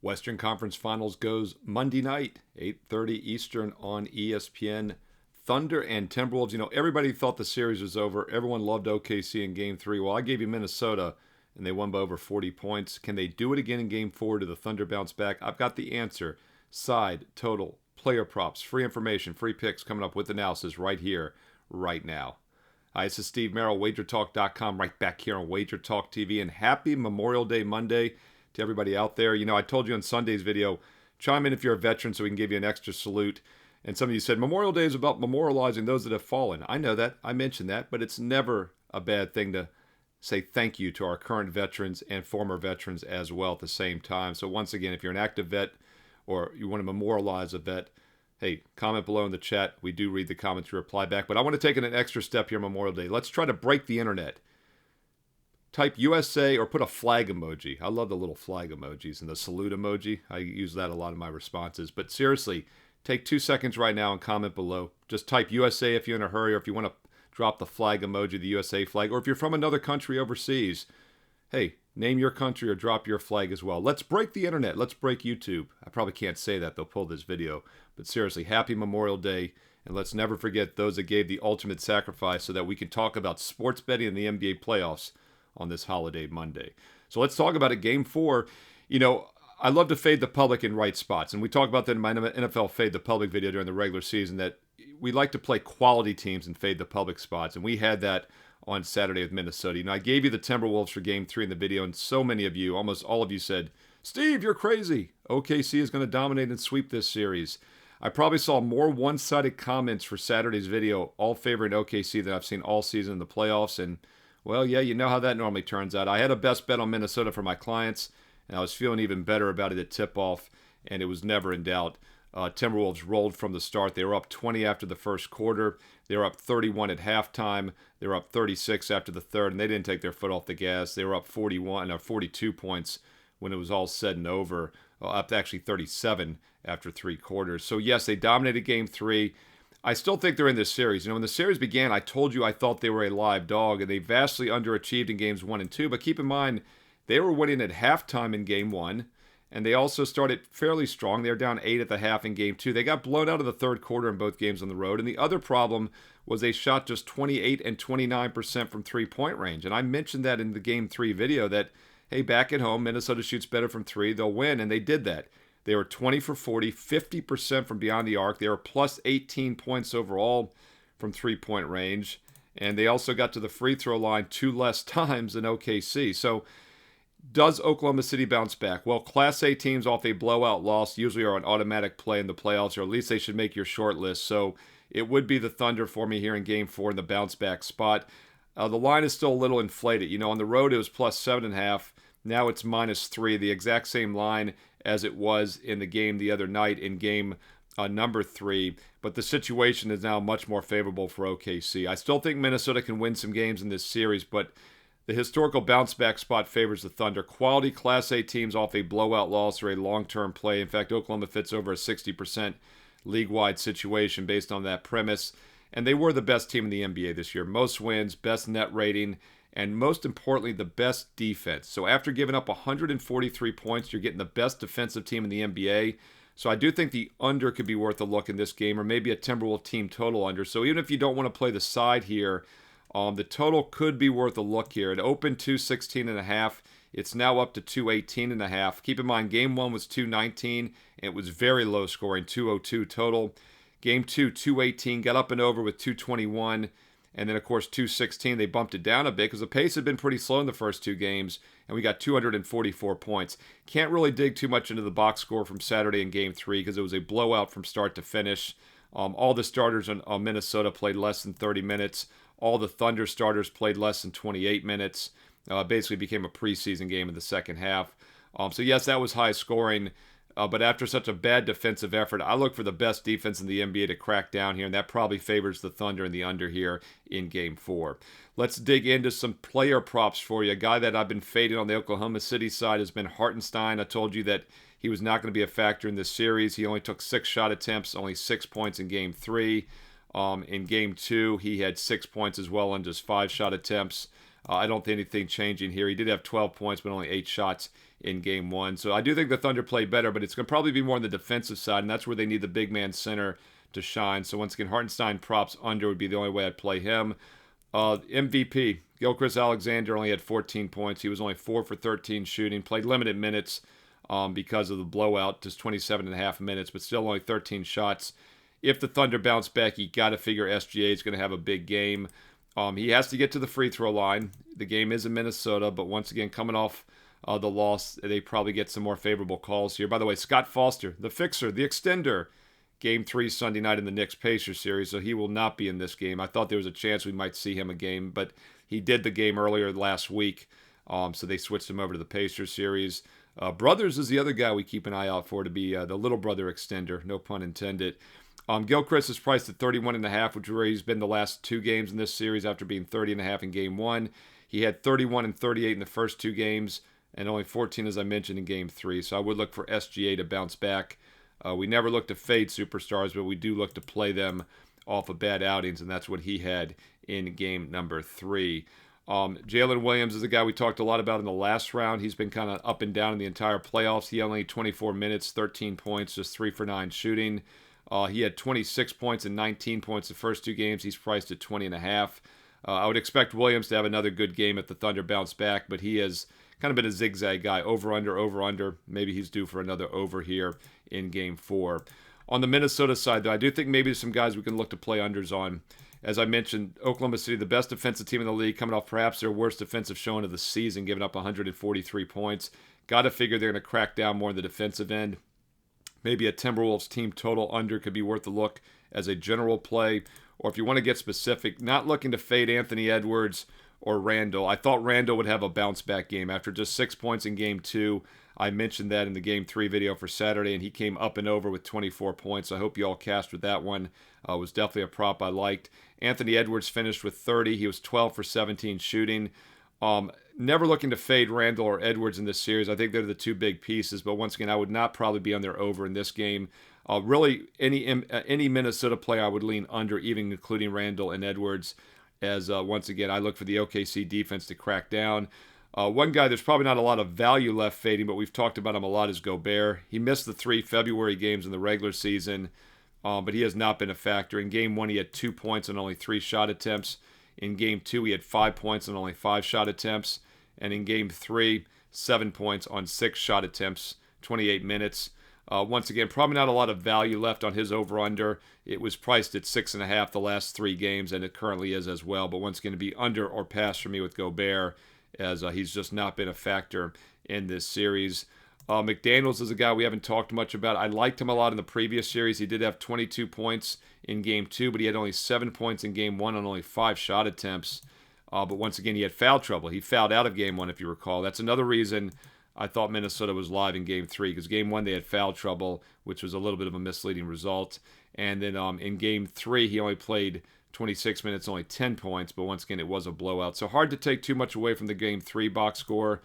Western Conference Finals goes Monday night, 8:30 Eastern on ESPN. Thunder and Timberwolves. Everybody thought the series was over. Everyone loved OKC in Game 3. Well, I gave you Minnesota, and they won by over 40 points. Can they do it again in Game 4? Do the Thunder bounce back? I've got the answer. Side, total, player props, free information, free picks coming up with analysis right here, right now. Hi, this is Steve Merril, WagerTalk.com, right back here on WagerTalk TV. And happy Memorial Day Monday to everybody out there. I told you in Sunday's video, chime in if you're a veteran so we can give you an extra salute. And some of you said Memorial Day is about memorializing those that have fallen. I know that. I mentioned that. But it's never a bad thing to say thank you to our current veterans and former veterans as well at the same time. So once again, if you're an active vet or you want to memorialize a vet, hey, comment below in the chat. We do read the comments, we reply back. But I want to take it an extra step here Memorial Day. Let's try to break the internet. Type USA or put a flag emoji. I love the little flag emojis and the salute emoji. I use that a lot in my responses. But seriously, take 2 seconds right now and comment below. Just type USA if you're in a hurry or if you want to drop the flag emoji, the USA flag. Or if you're from another country overseas, hey, name your country or drop your flag as well. Let's break the internet. Let's break YouTube. I probably can't say that. They'll pull this video. But seriously, happy Memorial Day. And let's never forget those that gave the ultimate sacrifice so that we can talk about sports betting and the NBA playoffs on this holiday Monday. So let's talk about it. Game 4. I love to fade the public in right spots. And we talked about that in my NFL Fade the Public video during the regular season, that we like to play quality teams and fade the public spots. And we had that on Saturday with Minnesota. I gave you the Timberwolves for Game 3 in the video, and so many of you, almost all of you said, Steve, you're crazy. OKC is going to dominate and sweep this series. I probably saw more one-sided comments for Saturday's video, all favoring OKC, than I've seen all season in the playoffs. And, well, yeah, you know how that normally turns out. I had a best bet on Minnesota for my clients, and I was feeling even better about it at tip-off, and it was never in doubt. Timberwolves rolled from the start. They were up 20 after the first quarter. They were up 31 at halftime. They were up 36 after the third, and they didn't take their foot off the gas. They were up 42 points when it was all said and over, up to actually 37 after 3 quarters. So, yes, they dominated Game 3. I still think they're in this series. When the series began, I told you I thought they were a live dog, and they vastly underachieved in Games 1 and 2. But keep in mind, they were winning at halftime in Game 1, and they also started fairly strong. They were down 8 at the half in Game 2. They got blown out of the third quarter in both games on the road. And the other problem was they shot just 28 and 29% from three-point range. And I mentioned that in the Game 3 video that, hey, back at home, Minnesota shoots better from three. They'll win, and they did that. They were 20 for 40, 50% from beyond the arc. They were plus 18 points overall from three-point range. And they also got to the free throw line 2 less times than OKC. So, does Oklahoma City bounce back? Well, Class A teams off a blowout loss usually are an automatic play in the playoffs, or at least they should make your short list. So it would be the Thunder for me here in Game 4 in the bounce back spot. The line is still a little inflated. On the road it was plus 7.5. Now it's -3, the exact same line as it was in the game the other night in game number 3. But the situation is now much more favorable for OKC. I still think Minnesota can win some games in this series, but the historical bounce-back spot favors the Thunder. Quality Class A teams off a blowout loss or a long-term play. In fact, Oklahoma fits over a 60% league-wide situation based on that premise. And they were the best team in the NBA this year. Most wins, best net rating, and most importantly, the best defense. So after giving up 143 points, you're getting the best defensive team in the NBA. So I do think the under could be worth a look in this game, or maybe a Timberwolves team total under. So even if you don't want to play the side here, the total could be worth a look here. It opened 216.5. It's now up to 218.5. Keep in mind, Game 1 was 219. And it was very low scoring, 202 total. Game 2, 218, got up and over with 221. And then, of course, 216. They bumped it down a bit because the pace had been pretty slow in the first 2 games. And we got 244 points. Can't really dig too much into the box score from Saturday in Game 3 because it was a blowout from start to finish. All the starters on Minnesota played less than 30 minutes. All the Thunder starters played less than 28 minutes. Basically became a preseason game in the second half. So, yes, that was high scoring. But after such a bad defensive effort, I look for the best defense in the NBA to crack down here, and that probably favors the Thunder and the under here in Game 4. Let's dig into some player props for you. A guy that I've been fading on the Oklahoma City side has been Hartenstein. I told you that he was not going to be a factor in this series. He only took 6 shot attempts, only 6 points in Game 3. In Game 2, he had 6 points as well on just 5 shot attempts. I don't think anything changing here. He did have 12 points, but only 8 shots in game 1. So I do think the Thunder play better, but it's going to probably be more on the defensive side, and that's where they need the big man center to shine. So once again, Hartenstein props under would be the only way I'd play him. MVP, Gilgeous Alexander only had 14 points. He was only 4 for 13 shooting, played limited minutes because of the blowout, just 27.5 minutes, but still only 13 shots. If the Thunder bounce back, you got to figure SGA is going to have a big game. He has to get to the free throw line. The game is in Minnesota, but once again, coming off the loss, they probably get some more favorable calls here. By the way, Scott Foster, the fixer, the extender, Game 3 Sunday night in the Knicks-Pacers series, so he will not be in this game. I thought there was a chance we might see him a game, but he did the game earlier last week, so they switched him over to the Pacers series. Brothers is the other guy we keep an eye out for to be the little brother extender, no pun intended. Gilchrist is priced at 31.5, which is where he's been the last 2 games in this series after being 30.5 in Game 1. He had 31 and 38 in the first 2 games, and only 14, as I mentioned, in Game 3. So I would look for SGA to bounce back. We never look to fade superstars, but we do look to play them off of bad outings, and that's what he had in game number 3. Jalen Williams is a guy we talked a lot about in the last round. He's been kind of up and down in the entire playoffs. He only 24 minutes, 13 points, just 3 for 9 shooting. He had 26 points and 19 points the first 2 games. He's priced at 20.5. I would expect Williams to have another good game if the Thunder bounce back, but he has kind of been a zigzag guy, over, under. Maybe he's due for another over here in Game 4. On the Minnesota side, though, I do think maybe there's some guys we can look to play unders on. As I mentioned, Oklahoma City, the best defensive team in the league, coming off perhaps their worst defensive showing of the season, giving up 143 points. Got to figure they're going to crack down more on the defensive end. Maybe a Timberwolves team total under could be worth a look as a general play. Or if you want to get specific, not looking to fade Anthony Edwards or Randall. I thought Randall would have a bounce-back game. After just 6 points in Game 2, I mentioned that in the Game 3 video for Saturday, and he came up and over with 24 points. I hope you all cashed with that one. It was definitely a prop I liked. Anthony Edwards finished with 30. He was 12 for 17 shooting. Never looking to fade Randall or Edwards in this series. I think they're the 2 big pieces, but once again, I would not probably be on their over in this game. Really, any Minnesota play I would lean under, even including Randall and Edwards, as once again, I look for the OKC defense to crack down. One guy there's probably not a lot of value left fading, but we've talked about him a lot, is Gobert. He missed the 3 February games in the regular season, but he has not been a factor. In Game 1, he had 2 points and only 3 shot attempts. In Game 2, he had 5 points and only 5 shot attempts. And in Game 3, 7 points on 6 shot attempts, 28 minutes. Once again, probably not a lot of value left on his over-under. It was priced at 6.5 the last 3 games, and it currently is as well. But once again, to be under or pass for me with Gobert, as he's just not been a factor in this series. McDaniels is a guy we haven't talked much about. I liked him a lot in the previous series. He did have 22 points in Game 2, but he had only 7 points in Game 1 on only 5 shot attempts. But once again, he had foul trouble. He fouled out of Game 1, if you recall. That's another reason I thought Minnesota was live in Game 3, because Game 1 they had foul trouble, which was a little bit of a misleading result. And then in Game 3, he only played 26 minutes, only 10 points, but once again, it was a blowout. So hard to take too much away from the Game 3 box score.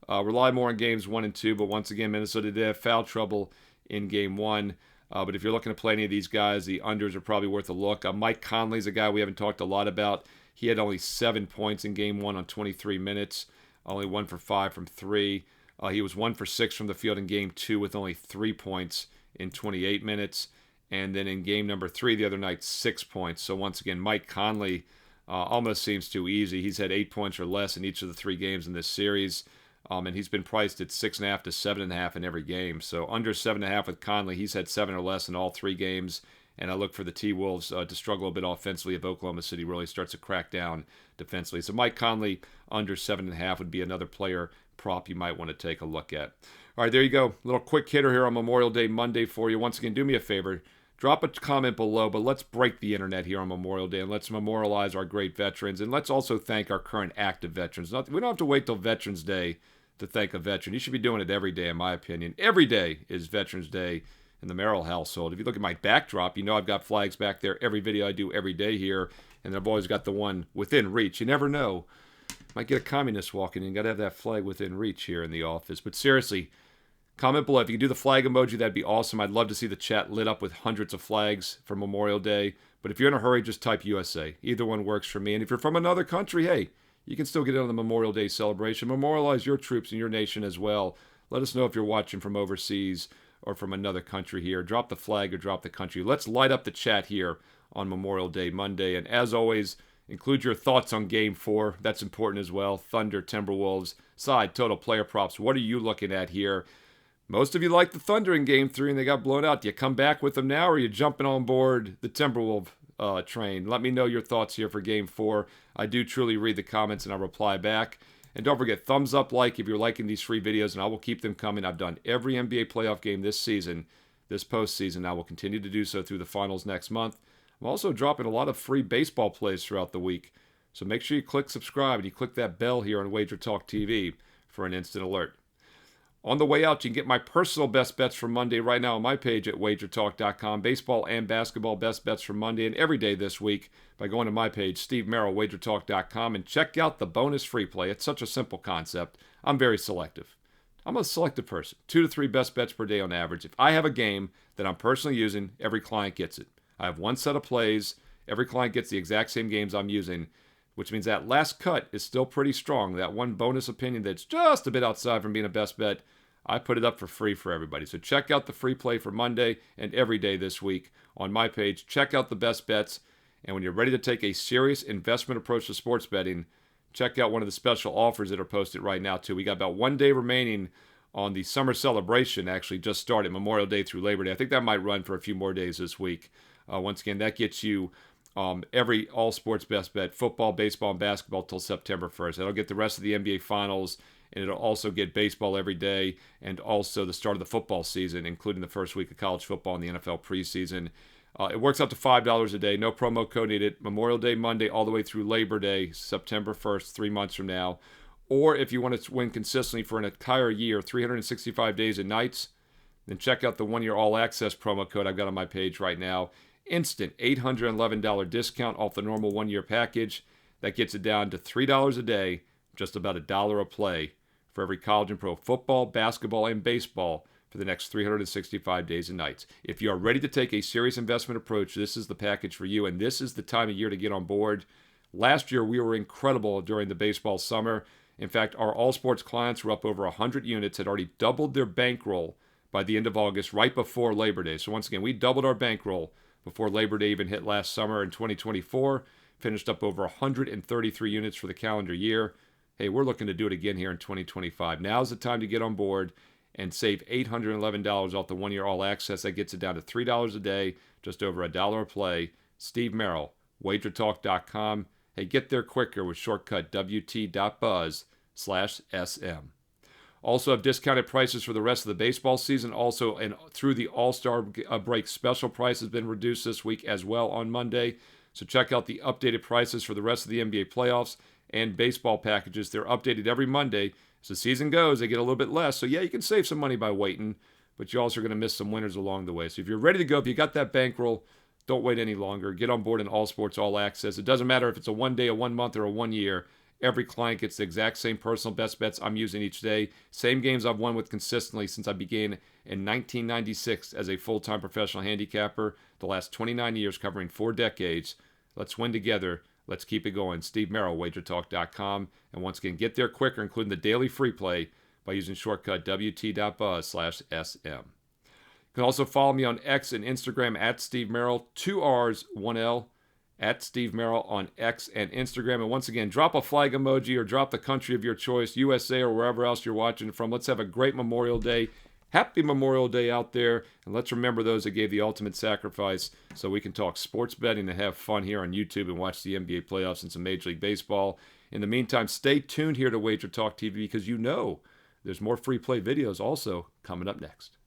Rely more on Games 1 and 2, but once again, Minnesota did have foul trouble in Game 1. But if you're looking to play any of these guys, the unders are probably worth a look. Mike Conley's a guy we haven't talked a lot about. He had only 7 points in Game 1 on 23 minutes, only 1 for 5 from 3. He was 1 for 6 from the field in Game 2 with only 3 points in 28 minutes. And then in game number 3 the other night, 6 points. So once again, Mike Conley almost seems too easy. He's had 8 points or less in each of the 3 games in this series. And he's been priced at 6.5 to 7.5 in every game. So under 7.5 with Conley, he's had 7 or less in all 3 games. And I look for the T-Wolves to struggle a bit offensively if Oklahoma City really starts to crack down defensively. So Mike Conley under 7.5 would be another player prop you might want to take a look at. All right, there you go. Little quick hitter here on Memorial Day Monday for you. Once again, do me a favor. Drop a comment below, but let's break the internet here on Memorial Day, and let's memorialize our great veterans, and let's also thank our current active veterans. We don't have to wait till Veterans Day to thank a veteran. You should be doing it every day, in my opinion. Every day is Veterans Day in the Merril household. If you look at my backdrop, you know I've got flags back there every video I do every day here, and I've always got the one within reach. You never know. Might get a communist walking in. Got to have that flag within reach here in the office. But seriously, comment below. If you can do the flag emoji, that'd be awesome. I'd love to see the chat lit up with hundreds of flags for Memorial Day. But if you're in a hurry, just type USA. Either one works for me. And if you're from another country, hey, you can still get in on the Memorial Day celebration. Memorialize your troops and your nation as well. Let us know if you're watching from overseas or from another country here. Drop the flag or drop the country. Let's light up the chat here on Memorial Day Monday. And as always, include your thoughts on Game 4. That's important as well. Thunder, Timberwolves, side, total player props. What are you looking at here? Most of you like the Thunder in Game 3 and they got blown out. Do you come back with them now or are you jumping on board the Timberwolves train? Let me know your thoughts here for Game 4. I do truly read the comments and I'll reply back. And don't forget, thumbs up, like if you're liking these free videos, and I will keep them coming. I've done every NBA playoff game this season, this postseason. I will continue to do so through the finals next month. I'm also dropping a lot of free baseball plays throughout the week. So make sure you click subscribe and you click that bell here on WagerTalk TV for an instant alert. On the way out, you can get my personal best bets for Monday right now on my page at WagerTalk.com. Baseball and basketball best bets for Monday and every day this week by going to my page, Steve Merril, WagerTalk.com, and check out the bonus free play. It's such a simple concept. I'm very selective. I'm a selective person. 2 to 3 best bets per day on average. If I have a game that I'm personally using, every client gets it. I have one set of plays. Every client gets the exact same games I'm using, which means that last cut is still pretty strong. That one bonus opinion that's just a bit outside from being a best bet, I put it up for free for everybody. So check out the free play for Monday and every day this week on my page. Check out the best bets. And when you're ready to take a serious investment approach to sports betting, check out one of the special offers that are posted right now, too. We got about 1 day remaining on the summer celebration, actually just started Memorial Day through Labor Day. I think that might run for a few more days this week. Once again, that gets you every all sports best bet, football, baseball, and basketball till September 1st. That'll get the rest of the NBA Finals, and it'll also get baseball every day and also the start of the football season, including the first week of college football and the NFL preseason. It works up to $5 a day. No promo code needed. Memorial Day Monday all the way through Labor Day, September 1st, 3 months from now. Or if you want to win consistently for an entire year, 365 days and nights, then check out the 1-year all-access promo code I've got on my page right now. Instant $811 discount off the normal 1-year package. That gets it down to $3 a day, just about $1 a play for every college and pro football, basketball, and baseball for the next 365 days and nights. If you are ready to take a serious investment approach, this is the package for you, and this is the time of year to get on board. Last year, we were incredible during the baseball summer. In fact, our all-sports clients were up over 100 units, had already doubled their bankroll by the end of August, right before Labor Day. So once again, we doubled our bankroll before Labor Day even hit last summer in 2024. Finished up over 133 units for the calendar year. Hey, we're looking to do it again here in 2025. Now's the time to get on board and save $811 off the 1-year all-access. That gets it down to $3 a day, just over $1 a play. Steve Merril, WagerTalk.com. Hey, get there quicker with shortcut WT.buzz/SM. Also have discounted prices for the rest of the baseball season. Also, and through the All-Star break, special price has been reduced this week as well on Monday. So check out the updated prices for the rest of the NBA playoffs and baseball packages. They're updated every Monday. As the season goes, they get a little bit less. So yeah, you can save some money by waiting, but you also are going to miss some winners along the way. So if you're ready to go, if you got that bankroll, don't wait any longer. Get on board in All Sports All Access. It doesn't matter if it's a 1 day, a 1 month, or a 1 year. Every client gets the exact same personal best bets I'm using each day. Same games I've won with consistently since I began in 1996 as a full-time professional handicapper. The last 29 years covering 4 decades. Let's win together. Let's keep it going. Steve Merril, WagerTalk.com. And once again, get there quicker, including the daily free play, by using shortcut WT.buzz/SM. You can also follow me on X and Instagram at Steve Merril, 2 R's, 1 L, at Steve Merril on X and Instagram. And once again, drop a flag emoji or drop the country of your choice, USA or wherever else you're watching from. Let's have a great Memorial Day. Happy Memorial Day out there. And let's remember those that gave the ultimate sacrifice so we can talk sports betting and have fun here on YouTube and watch the NBA playoffs and some Major League Baseball. In the meantime, stay tuned here to Wager Talk TV because you know there's more free play videos also coming up next.